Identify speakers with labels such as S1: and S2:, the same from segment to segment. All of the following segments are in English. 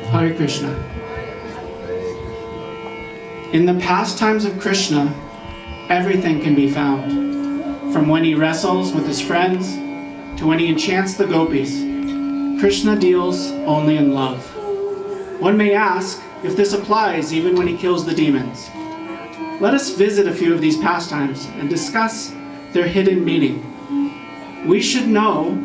S1: Hare Krishna. In the pastimes of Krishna, everything can be found. From when he wrestles with his friends, to when he enchants the gopis, Krishna deals only in love. One may ask if this applies even when he kills the demons. Let us visit a few of these pastimes and discuss their hidden meaning. We should know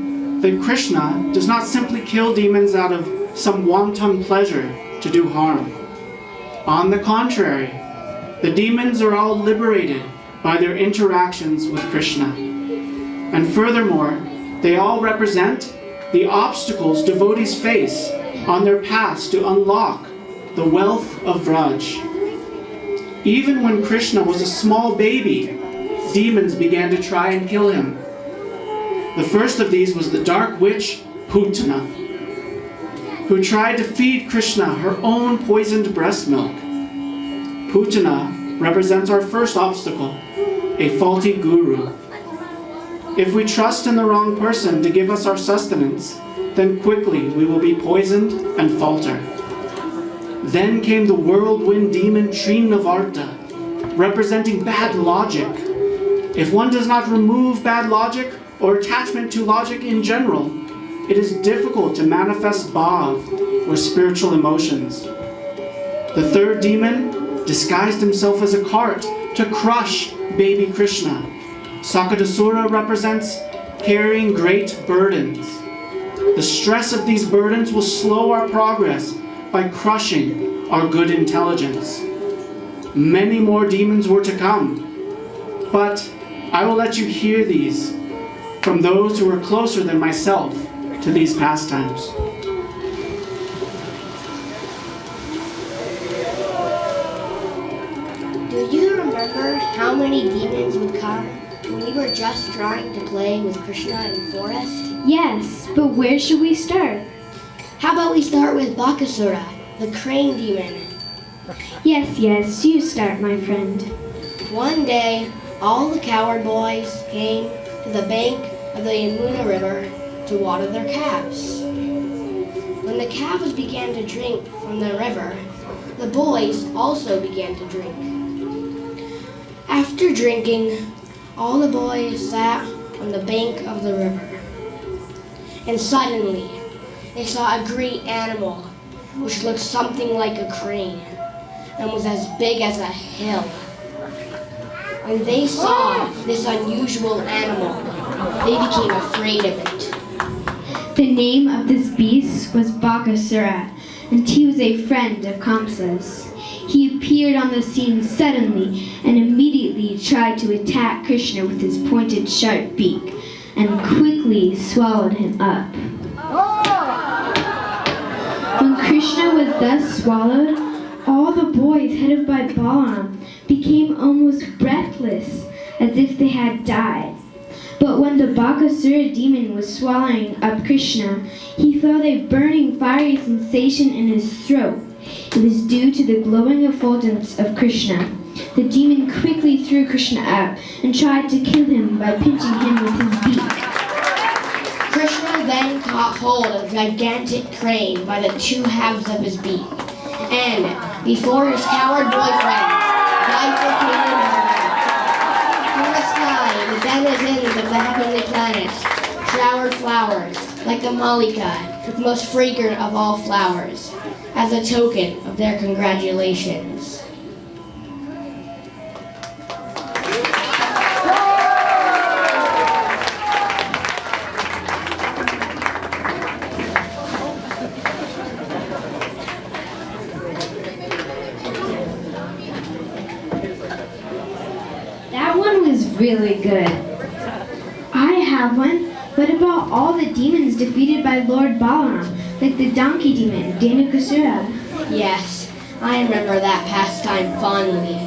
S1: that Krishna does not simply kill demons out of some wanton pleasure to do harm. On the contrary, the demons are all liberated by their interactions with Krishna. And furthermore, they all represent the obstacles devotees face on their paths to unlock the wealth of Vraj. Even when Krishna was a small baby, demons began to try and kill him. The first of these was the dark witch Putana, who tried to feed Krishna her own poisoned breast milk. Putana represents our first obstacle, a faulty guru. If we trust in the wrong person to give us our sustenance, then quickly we will be poisoned and falter. Then came the whirlwind demon Trinavarta, representing bad logic. If one does not remove bad logic or attachment to logic in general, it is difficult to manifest bhav, or spiritual emotions. The third demon disguised himself as a cart to crush baby Krishna. Sakadasura represents carrying great burdens. The stress of these burdens will slow our progress by crushing our good intelligence. Many more demons were to come, but I will let you hear these from those who are closer than myself to these pastimes.
S2: Do you remember how many demons would come when you were just trying to play with Krishna in the forest?
S3: Yes, but where should we start?
S2: How about we start with Bakasura, the crane demon?
S3: Yes, you start, my friend.
S2: One day, all the coward boys came to the bank of the Yamuna River to water their calves. When the calves began to drink from the river, the boys also began to drink. After drinking, all the boys sat on the bank of the river. And suddenly, they saw a great animal which looked something like a crane and was as big as a hill. When they saw this unusual animal, they became afraid of it.
S3: The name of this beast was Bakasura, and he was a friend of Kamsa's. He appeared on the scene suddenly and immediately tried to attack Krishna with his pointed sharp beak, and quickly swallowed him up. When Krishna was thus swallowed, all the boys, headed by Balaram, became almost breathless, as if they had died. But when the Bakasura demon was swallowing up Krishna, he felt a burning, fiery sensation in his throat. It was due to the glowing effulgence of Krishna. The demon quickly threw Krishna up and tried to kill him by pinching him with his beak.
S2: Krishna then caught hold of a gigantic crane by the two halves of his beak, and before his coward boyfriends bifurcated him around. From the sky, the denizens of the heavenly planets showered flowers like the malika, the most fragrant of all flowers, as a token of their congratulations.
S3: That one was really good. I have one. What about all the demons defeated by Lord Balaram, like the donkey demon, Dhanukasura?
S2: Yes, I remember that pastime fondly.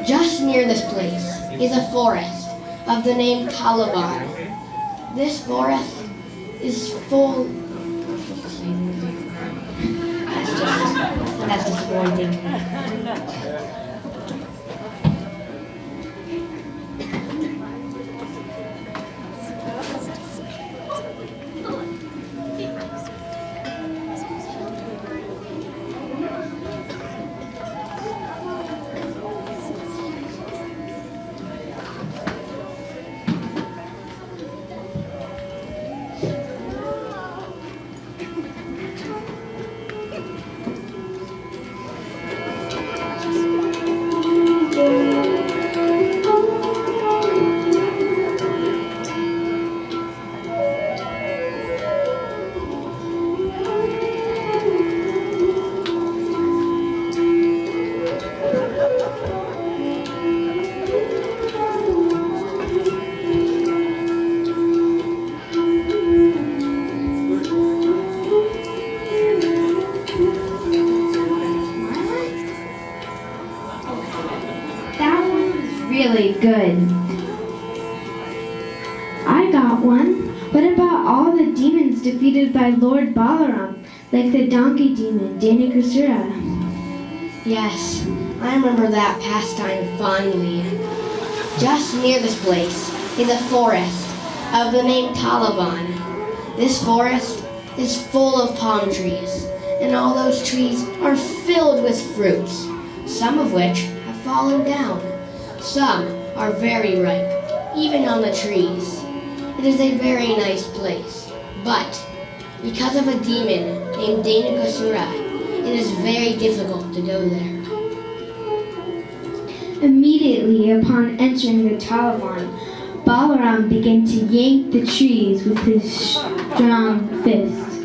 S2: Just near this place is a forest of the name Talavan. This forest is full... That's disappointing.
S3: really good. I got one. What about all the demons defeated by Lord Balaram, like the donkey demon, Danakasura?
S2: Yes, I remember that pastime fondly. Just near this place is a forest of the name Taliban. This forest is full of palm trees, and all those trees are filled with fruits, some of which have fallen down. Some are very ripe, even on the trees. It is a very nice place, but because of a demon named Danakasura, it is very difficult to go there.
S3: Immediately upon entering the Taliban, Balaram began to yank the trees with his strong fist,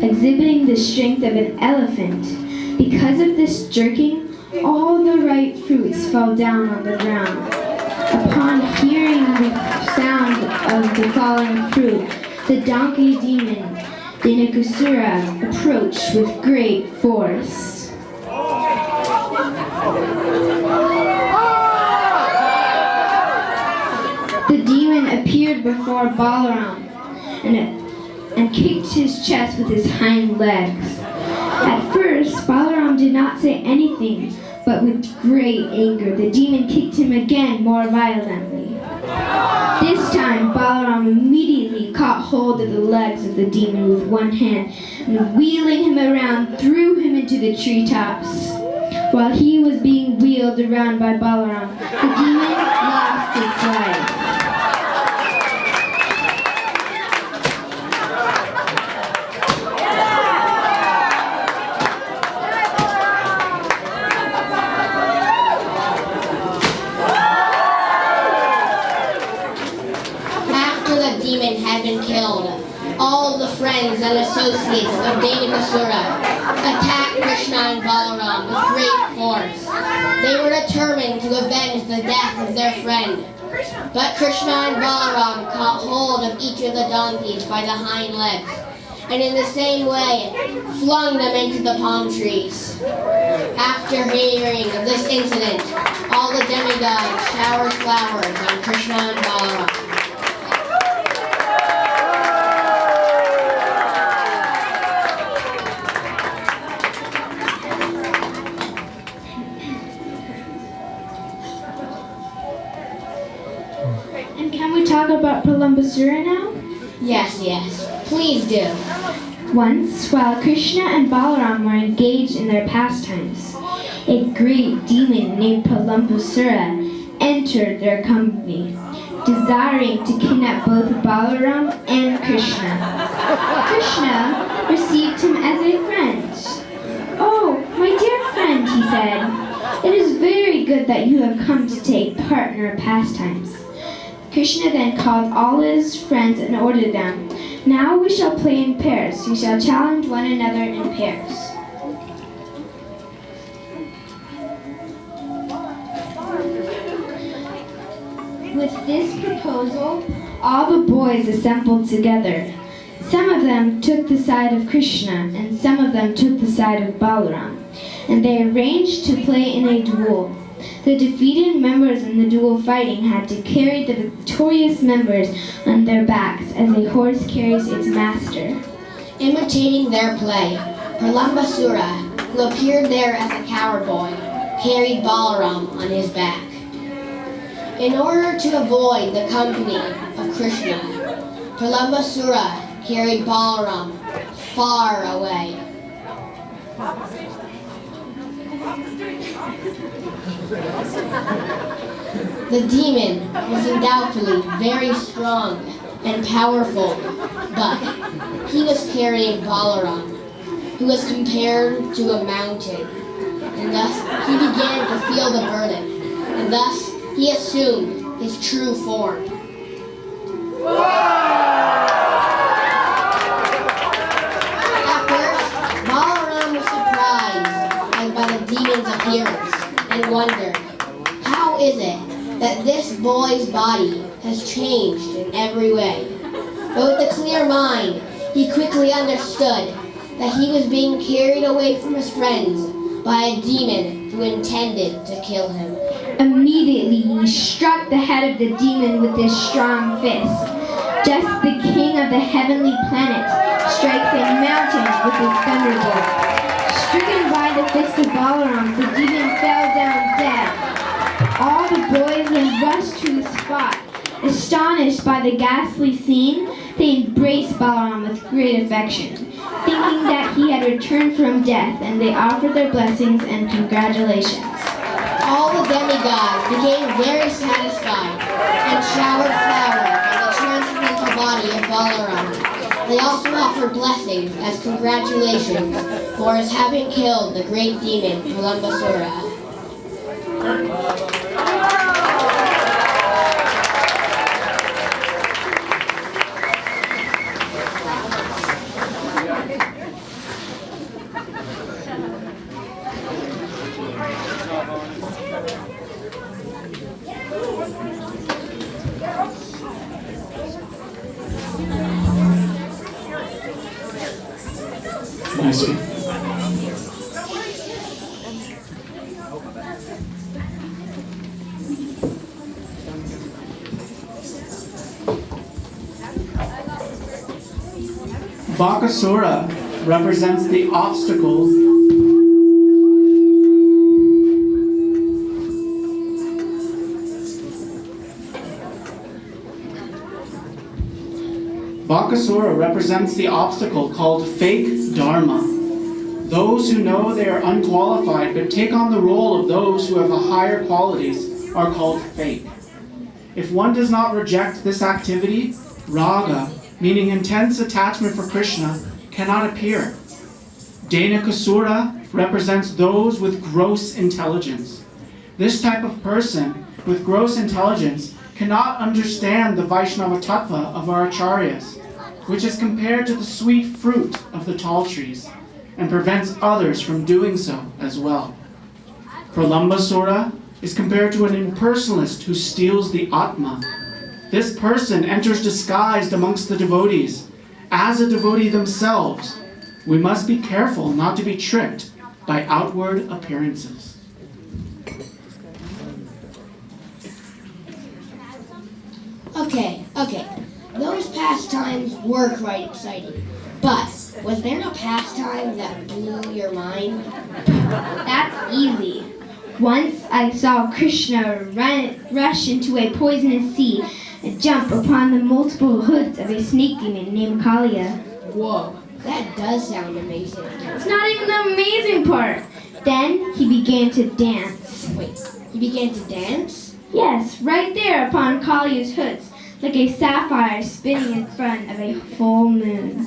S3: exhibiting the strength of an elephant. Because of this jerking, all the ripe fruits fell down on the ground. Upon hearing the sound of the falling fruit, the donkey demon, Danakasura, approached with great force. The demon appeared before Balaram and kicked his chest with his hind legs. At first, Balaram did not say anything, but with great anger, the demon kicked him again more violently. This time, Balaram immediately caught hold of the legs of the demon with one hand, and wheeling him around, threw him into the treetops. While he was being wheeled around by Balaram, the demon lost his life.
S2: Killed. All the friends and associates of Danakasura attacked Krishna and Balaram with great force. They were determined to avenge the death of their friend. But Krishna and Balaram caught hold of each of the donkeys by the hind legs, and in the same way flung them into the palm trees. After hearing of this incident, all the demigods showered flowers on Krishna and Balaram.
S3: And can we talk about Pralambasura now?
S2: Yes, please do.
S3: Once, while Krishna and Balaram were engaged in their pastimes, a great demon named Pralambasura entered their company, desiring to kidnap both Balaram and Krishna. Krishna received him as a friend. "Oh, my dear friend," he said, "it is very good that you have come to take part in our pastimes." Krishna then called all his friends and ordered them, "Now we shall play in pairs. We shall challenge one another in pairs." With this proposal, all the boys assembled together. Some of them took the side of Krishna, and some of them took the side of Balaram, and they arranged to play in a duel. The defeated members in the duel fighting had to carry the victorious members on their backs as a horse carries its master.
S2: Imitating their play, Pralambasura, who appeared there as a coward boy, carried Balaram on his back. In order to avoid the company of Krishna, Pralambasura carried Balaram far away. The demon was undoubtedly very strong and powerful, but he was carrying Balaram, who was compared to a mountain, and thus he began to feel the burden, and thus he assumed his true form. At first, Balaram was surprised by the demon's appearance and wondered, how is it that this boy's body has changed in every way? But with a clear mind, he quickly understood that he was being carried away from his friends by a demon who intended to kill him.
S3: Immediately he struck the head of the demon with his strong fist. Just as the king of the heavenly planet strikes a mountain with his thunderbolt. Stricken by the fist of Balaram, the demon fell down dead. All the boys then rushed to the spot. Astonished by the ghastly scene, they embraced Balaram with great affection, thinking that he had returned from death, and they offered their blessings and congratulations.
S2: All the demigods became very satisfied and showered flowers on the transcendental body of Balaram. They also offered blessings as congratulations for his having killed the great demon Pralambasura.
S1: Nice. Bakasura represents the obstacle called fake dharma. Those who know they are unqualified but take on the role of those who have higher qualities are called fake. If one does not reject this activity, raga, meaning intense attachment for Krishna, cannot appear. Dhenukasura represents those with gross intelligence. This type of person with gross intelligence cannot understand the Vaishnava tattva of our acharyas, which is compared to the sweet fruit of the tall trees, and prevents others from doing so as well. Pralambasura is compared to an impersonalist who steals the Atma. This person enters disguised amongst the devotees. As a devotee themselves, we must be careful not to be tricked by outward appearances.
S2: Okay. Those pastimes were quite exciting. But was there a pastime that blew your mind?
S3: That's easy. Once I saw Krishna rush into a poisonous sea and jump upon the multiple hoods of a snake demon named Kaliya.
S2: Whoa, that does sound amazing.
S3: It's not even the amazing part. Then he began to dance.
S2: Wait, he began to dance?
S3: Yes, right there upon Kaliya's hoods, like a sapphire spinning in front of a full moon.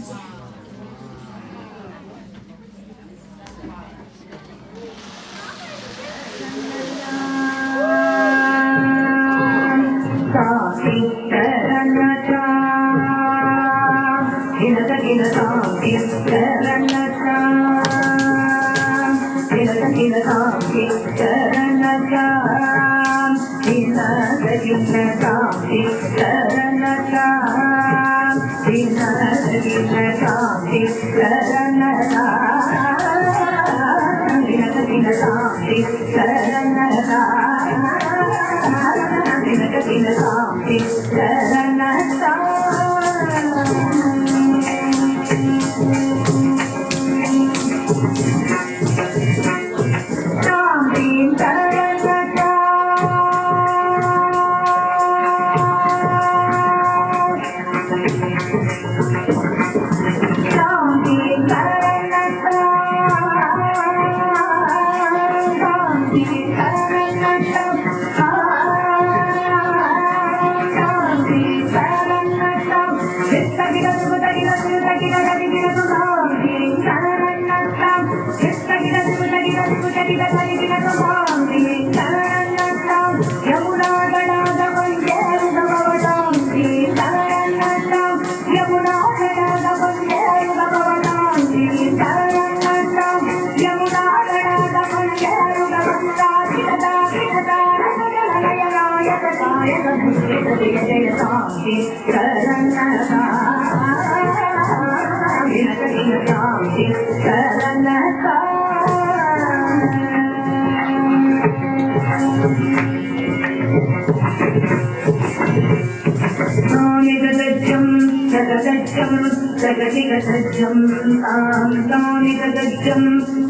S4: Sangam Sagatajam Sagatikajam Tam Samitajam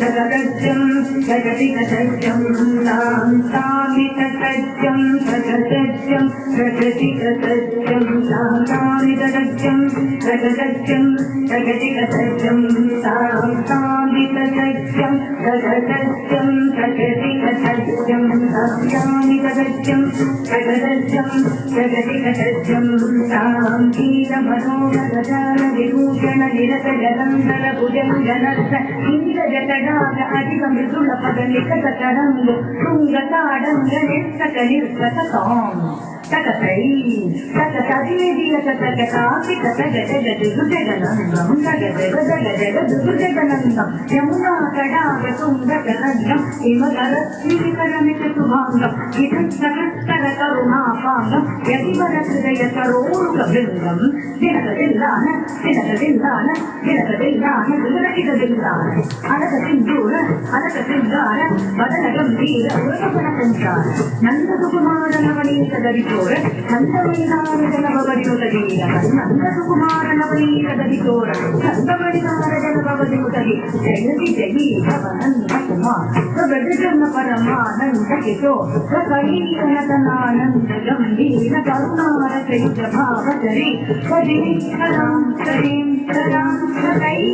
S4: Sagatajam Sagatikajam Tam Samitajam Sagatajam Sagatikajam Tam Samitajam Sagatajam Sagatikajam Tam Samitajam Sagatajam Sagatikajam Tam Samitajam Sagatajam Sagatikajam Tam Manogana Vibhusana Nirata Jalandhara Bhujanganartha Indra Jatadaga Adhika Mridula Padanikata Tarangu Tungatadanga Nirtaka Nirtaka Tom Takatai Takatadivya Tatakataki Tatagajagaduzhujaganandam Tagajagaduzhujaganandam Yamuna Kadaga Tungaganandam Imagaratmikaramita Subhangam Idhatsakastara Karunapangam Yadivara Hridaya Saroruka Vrindam Dinakadillana Dinakadillana Dinakadillana Dinakadillana Anakadindura Anakadillana Vadanagambira Urapanakanchara Nandasukumara Navanita Darito Nandavadinarajanavavadinutagila Nandasukumara Navanita Daritora Nandavadinarajanavavadinutagi Jayati Jayi Bhavananda Kumar Sabhajana Paramananda Kito Sakaikanathanananda Gambhira Karunara Chaitra Bhavachari Vajini Saram Sarim Saram Sakai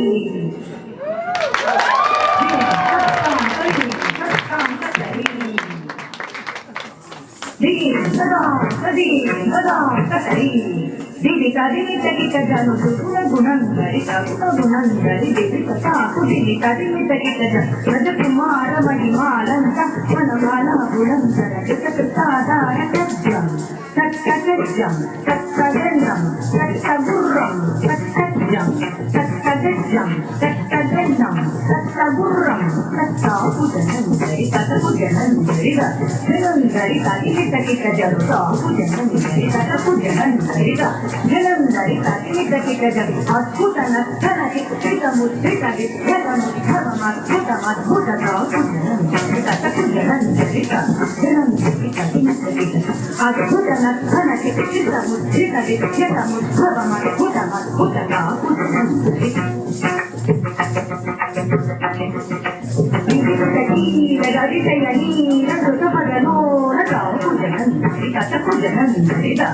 S4: Didi tadi kita janu sukuna gunandari takuna gunandari didi kataku didi tadi kita janu raja kumara mahimalanta manamala bulandara kita sadara kajam Takkajam, takkajam, takkaguram, takkajam, takkajam, takkajanam, takkaguram, takkapujanandari, tatapujanandari, janandari, kita jaru, tapujanandari, tatapujanandari, janandari, kita jaru, adbhutana, tanaki, kita mudrikadi, yatamu, dhavamat, bhutamat, bhutatapujanandari, tatapujanandari, janandari, kita adbhutana, Anaki, kita mudrikadi, yatamu, dhavamat, bhutamat, bhutatapujanandari. Ini dari saya ni, nanti siapa dano, nanti aku jangan, kita aku jangan cerita.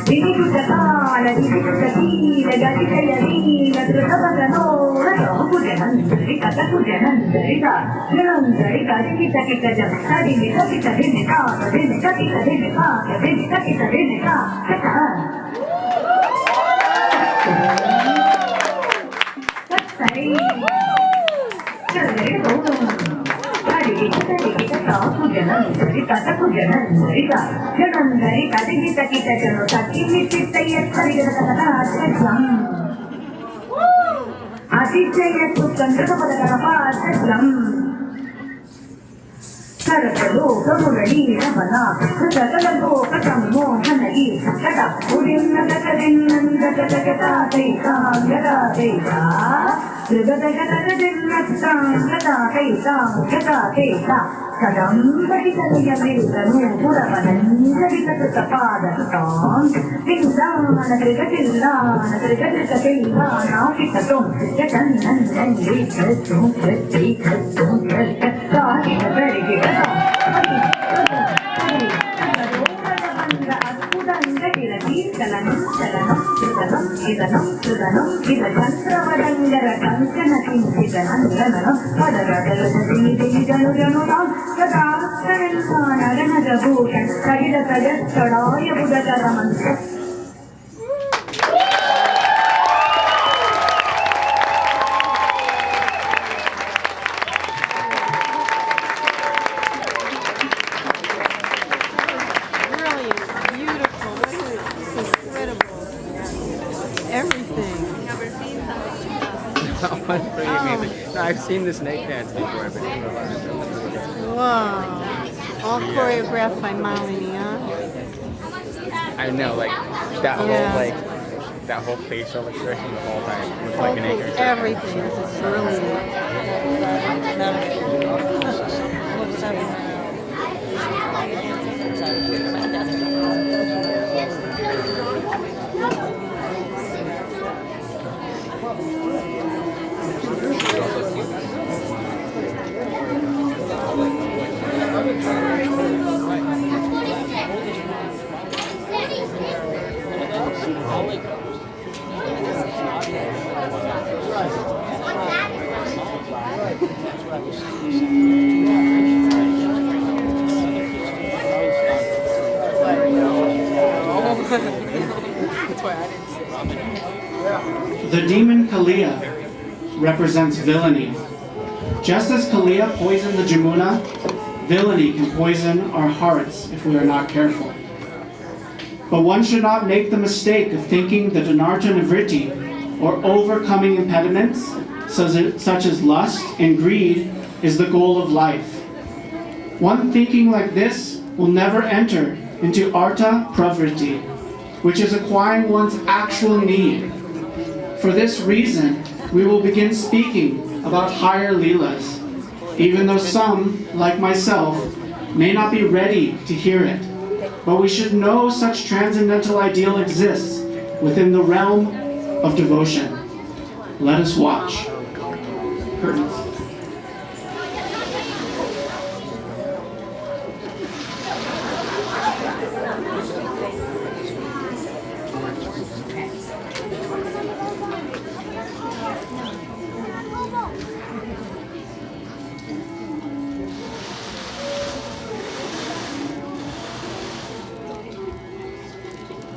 S4: Ini sudah kalah, ini sudah tidak dari saya ni, nanti siapa dano, nanti aku jangan cerita, aku jangan cerita. Jangan cerita, kita jangan tadi kita deneka, kata. Aku jangan cerita, jangan tadi kita jano tadi kita ya tadi kata-kata Islam. Aditya itu kan pada apa Islam. Karena kemudian mana kata-kata katamu hanai kata udim kata kadang bagi saya berikan purapanan jadi kata pada tahun tinggal negeri kecil nah kita tuh jangan
S5: I've seen the snake dance before, but
S6: wow. All choreographed by Malini, huh?
S5: I know, like that whole facial expression the whole time was like an anchor.
S6: Everything is brilliant.
S1: Kalia represents villainy. Just as Kalia poisoned the Jamuna, villainy can poison our hearts if we are not careful. But one should not make the mistake of thinking that Anarta Nivriti, or overcoming impediments such as lust and greed, is the goal of life. One thinking like this will never enter into Arta Pravriti, which is acquiring one's actual need. For this reason, we will begin speaking about higher Leelas, even though some, like myself, may not be ready to hear it. But we should know such transcendental ideal exists within the realm of devotion. Let us watch. Curtains.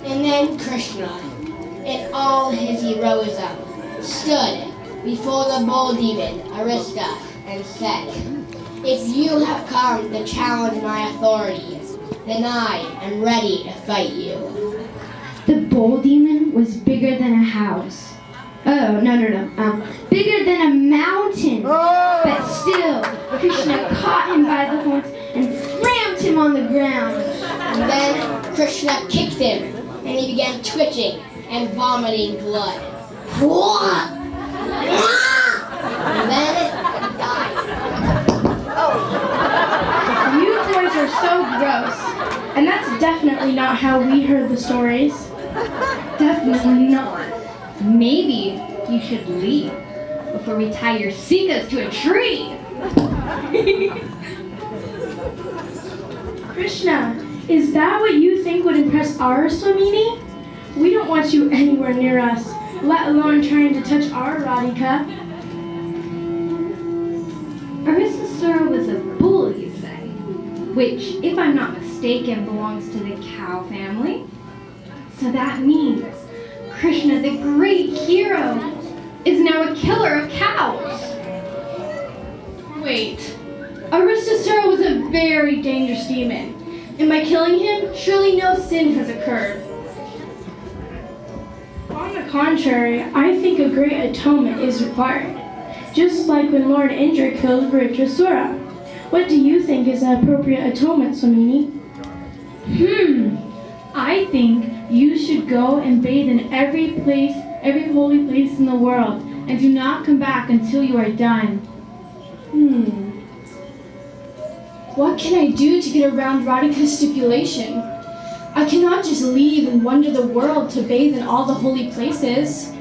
S2: And then Krishna, in all his heroism, stood before the bull demon, Arista, and said, "If you have come to challenge my authority, then I am ready to fight you."
S3: The bull demon was bigger than a house. Oh, no. Bigger than a mountain. But still, Krishna caught him by the horns and slammed him on the ground.
S2: And then Krishna kicked him, and he began twitching and vomiting blood. And then he died.
S7: You boys are so gross. And that's definitely not how we heard the stories.
S3: Definitely not. Maybe you should leave before we tie your sikas to a tree.
S7: Krishna, is that what you think would impress our Swamini? We don't want you anywhere near us, let alone trying to touch our Radhika.
S3: Aristasura was a bull, you say, which, if I'm not mistaken, belongs to the cow family. So that means Krishna, the great hero, is now a killer of cows.
S7: Wait, Aristasura was a very dangerous demon, and by killing him, surely no sin has occurred. On the contrary, I think a great atonement is required, just like when Lord Indra killed Vritrasura. What do you think is the appropriate atonement, Swamini? I think you should go and bathe in every holy place in the world, and do not come back until you are done. What can I do to get around Radhika's stipulation? I cannot just leave and wander the world to bathe in all the holy places.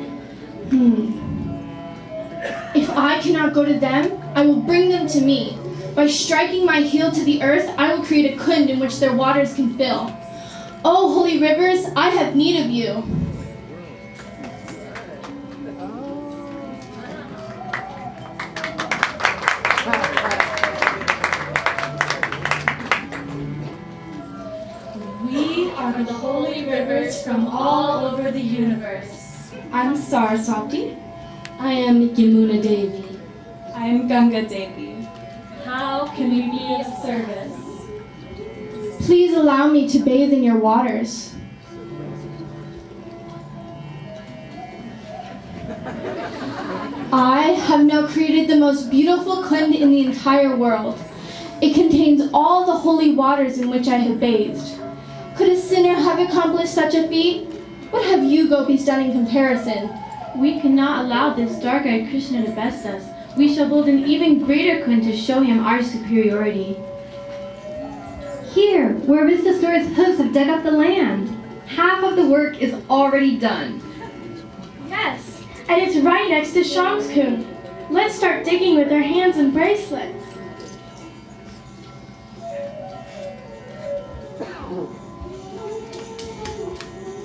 S7: If I cannot go to them, I will bring them to me. By striking my heel to the earth, I will create a kund in which their waters can fill. Oh, holy rivers, I have need of you. We are the holy rivers from all over the universe. I'm Saraswati.
S8: I am Yamuna Devi.
S7: I am Ganga Devi. How can we be of service? Please allow me to bathe in your waters. I have now created the most beautiful kund in the entire world. It contains all the holy waters in which I have bathed. Could a sinner have accomplished such a feat? What have you gopis done in comparison?
S8: We cannot allow this dark-eyed Krishna to best us. We shall build an even greater kund to show him our superiority.
S3: Here, where Aristasura's hooves have dug up the land. Half of the work is already done.
S7: Yes, and it's right next to Sham's kund. Let's start digging with our hands and bracelets.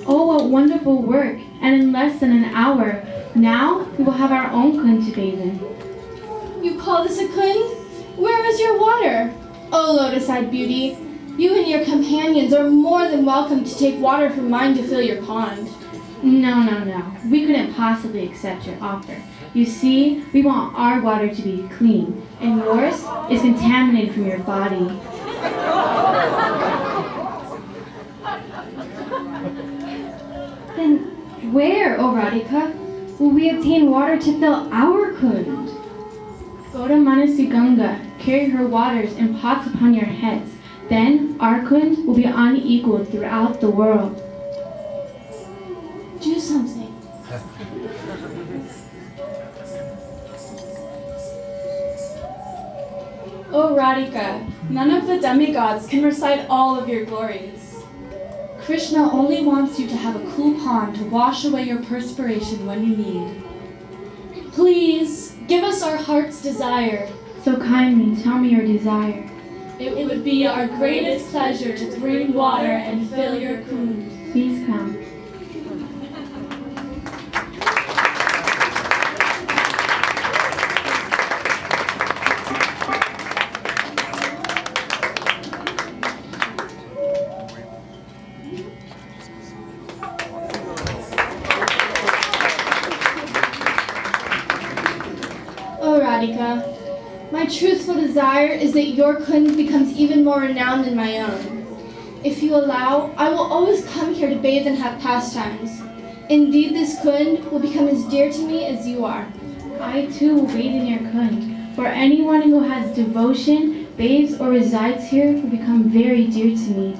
S8: Oh, what wonderful work! And in less than an hour, now we will have our own kund to bathe in.
S7: You call this a kund? Where is your water? Oh, lotus-eyed beauty, you and your companions are more than welcome to take water from mine to fill your pond.
S8: No, no, no. We couldn't possibly accept your offer. You see, we want our water to be clean, and yours is contaminated from your body.
S3: Then where, O Radhika, will we obtain water to fill our kund?
S8: Go to Manasuganga, carry her waters in pots upon your heads. Then our kund will be unequaled throughout the world.
S7: Do something.
S9: O Radhika, none of the demigods can recite all of your glories. Krishna only wants you to have a cool pond to wash away your perspiration when you need. Please, give us our heart's desire.
S8: So kindly tell me your desire.
S9: It would be our greatest pleasure to bring water and fill your kund.
S8: Please come.
S7: Oh, Radhika, my truthful desire is that your kund becomes even more renowned than my own. If you allow, I will always come here to bathe and have pastimes. Indeed, this kund will become as dear to me as you are.
S8: I too will bathe in your kund, for anyone who has devotion, bathes, or resides here will become very dear to me.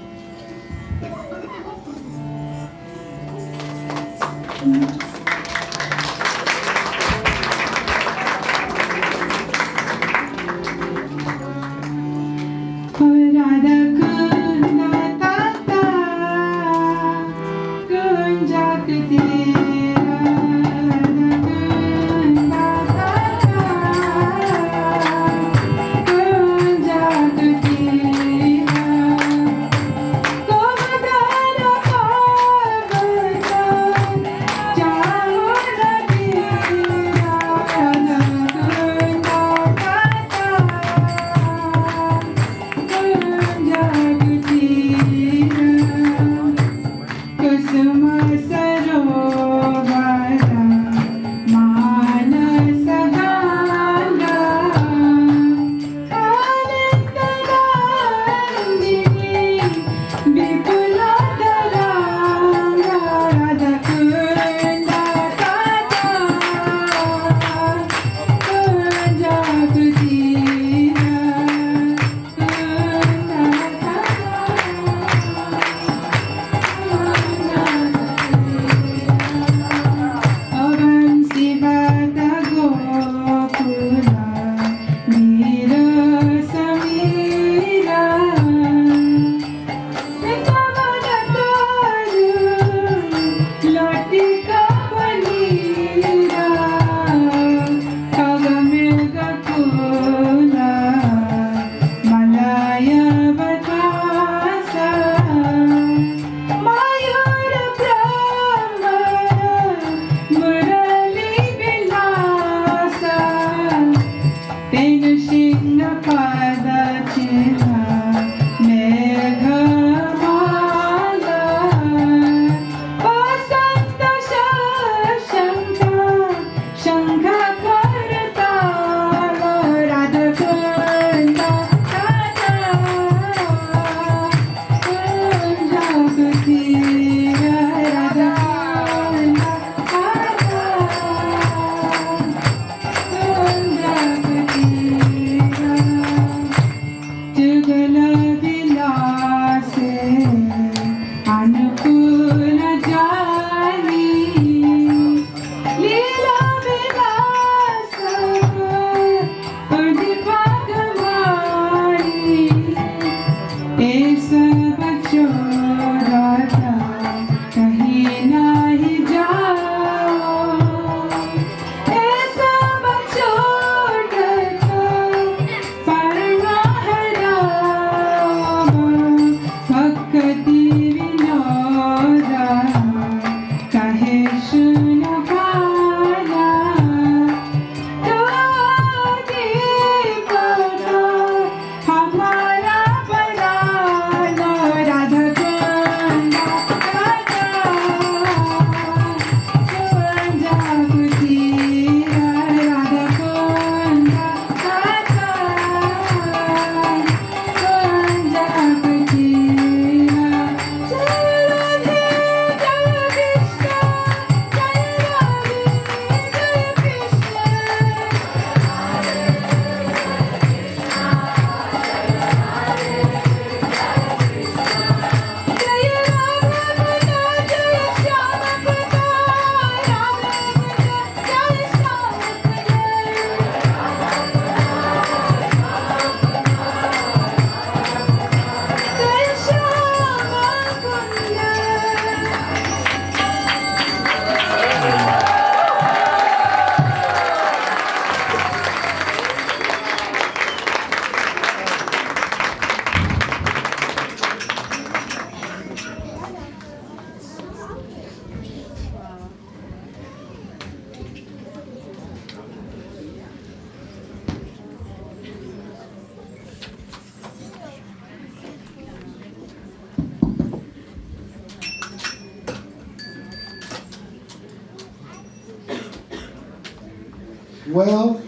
S10: Well,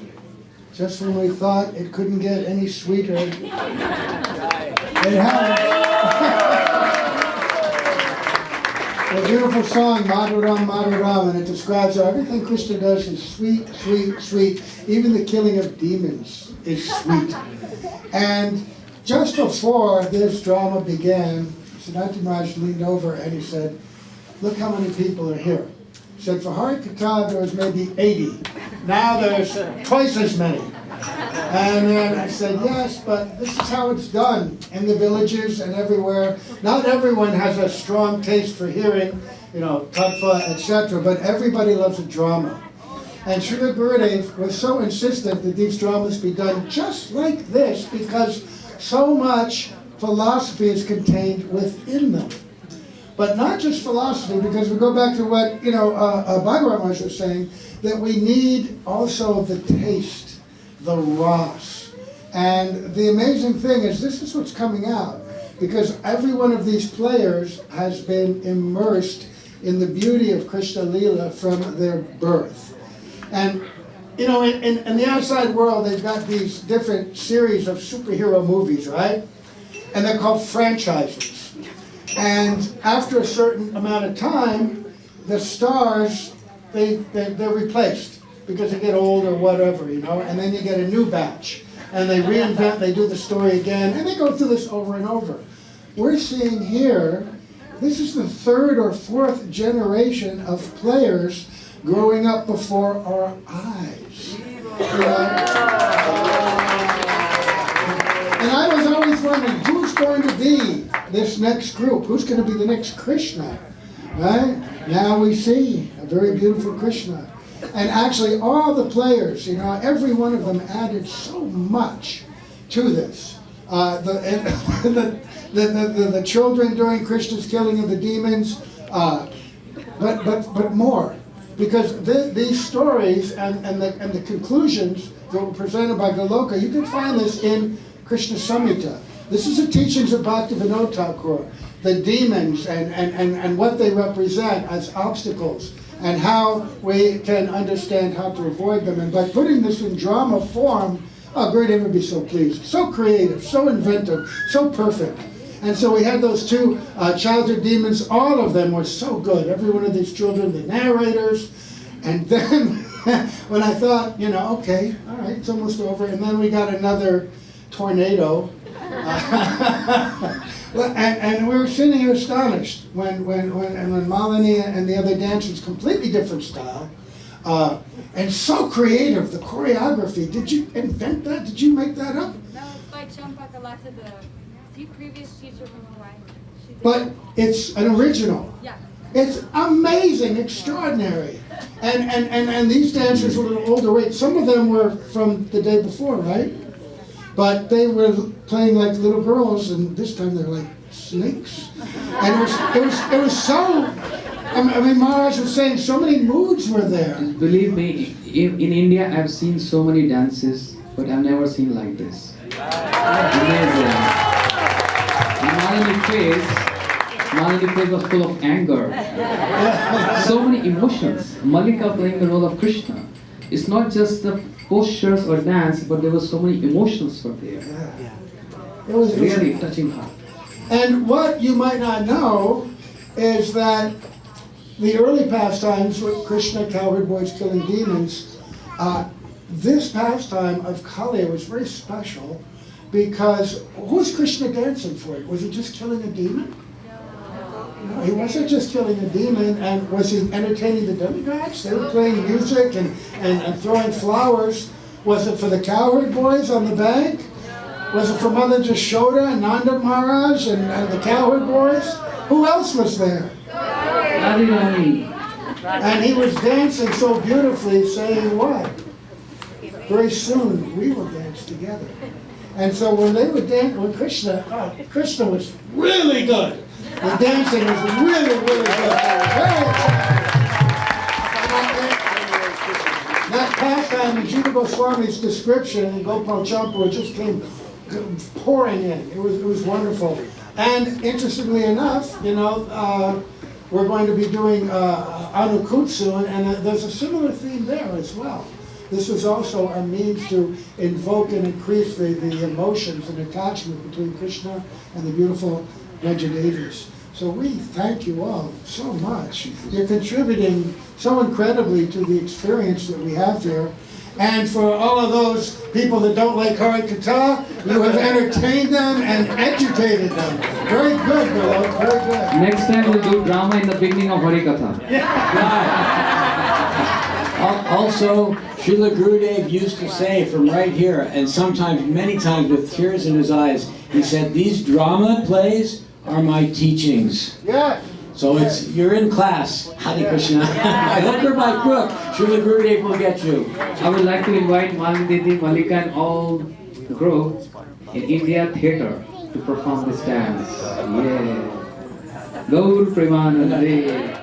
S10: just when we thought it couldn't get any sweeter, it has. A beautiful song, Madhuram, Madhuram, and it describes how everything Krishna does is sweet, sweet, sweet. Even the killing of demons is sweet. And just before this drama began, Siddhartha Maharaj leaned over and he said, look how many people are here. He said, for Hari Katha there was maybe 80. Now there's twice as many. And then I said, yes, but this is how it's done in the villages and everywhere. Not everyone has a strong taste for hearing, tattva, etc., but everybody loves a drama. And Srila Gurudev was so insistent that these dramas be done just like this because so much philosophy is contained within them. But not just philosophy, because we go back to what, Bhagavan Maharaj was saying, that we need also the taste, the ras. And the amazing thing is this is what's coming out, because every one of these players has been immersed in the beauty of Krishna Leela from their birth. And, in the outside world, they've got these different series of superhero movies, right? And they're called franchises. And after a certain amount of time, the stars, they're replaced because they get old or whatever, and then you get a new batch. And they reinvent, they do the story again, and they go through this over and over. We're seeing here, this is the third or fourth generation of players growing up before our eyes. And I was always wondering, who's going to be this next group? Who's going to be the next Krishna? Right? Now we see a very beautiful Krishna. And actually all the players, every one of them added so much to this. The children during Krishna's killing of the demons, but more. Because these stories and the conclusions that were presented by Goloka, you can find this in Krishna Samhita. This is the teachings of Bhaktivinoda Thakur, the demons and what they represent as obstacles, and how we can understand how to avoid them. And by putting this in drama form, Gurudev would be so pleased. So creative, so inventive, so perfect. And so we had those two childhood demons. All of them were so good. Every one of these children, the narrators. And then when I thought, okay, all right, it's almost over. And then we got another tornado. And we were sitting here astonished when Malini and the other dancers, completely different style, and so creative, the choreography. Did you invent that? Did you make that up?
S11: No, it's by Champakalata, the previous teacher from Hawaii.
S10: But it's an original.
S11: Yeah.
S10: It's amazing, extraordinary. And these dancers were a little older. Wait, some of them were from the day before, right? But they were playing like little girls, and this time they're like snakes. And it was so. I mean, Maharaj was saying so many moods were there.
S12: Believe me, in India I've seen so many dances, but I've never seen like this. Amazing. Malini's face was full of anger. So many emotions. Malika playing the role of Krishna. It's not just the postures or dance, but there were so many emotions were there.
S10: It was
S12: really touching heart.
S10: And what you might not know is that the early pastimes with Krishna, cowherd boys killing demons, this pastime of Kali was very special because who was Krishna dancing for? Was he just killing a demon? No, he wasn't just killing a demon. And was he entertaining the demigods? They were playing music and throwing flowers. Was it for the cowherd boys on the bank? Was it for Mother Jashoda and Nanda Maharaj and the cowherd boys? Who else was there? And he was dancing so beautifully, saying what? Very soon we will dance together. And so when they would dance with Krishna, Krishna was really good. The dancing was really, really good. Very exciting. That pastime in Jiva Goswami's description in Gopal Champur just came pouring in. It was wonderful. And interestingly enough, we're going to be doing Anukutsu, and there's a similar theme there as well. this was also a means to invoke and increase the emotions and attachment between Krishna and the beautiful Vrajadevis. So we thank you all so much. You're contributing so incredibly to the experience that we have here. And for all of those people that don't like Harikatha, you have entertained them and educated them. Very good, Bilal. Very good.
S12: Next time we'll do drama in the beginning of Harikatha.
S13: Also, Srila Gurudev used to say from right here, and sometimes, many times with tears in his eyes, he said, these drama plays are my teachings.
S10: Yeah.
S13: So you're in class. Hare Krishna. By hook or by crook, Srila Gurudev will get you.
S12: I would like to invite Malini Didi, Malika and all the group in India Theatre to perform this dance. Yeah. Gaur Premanande.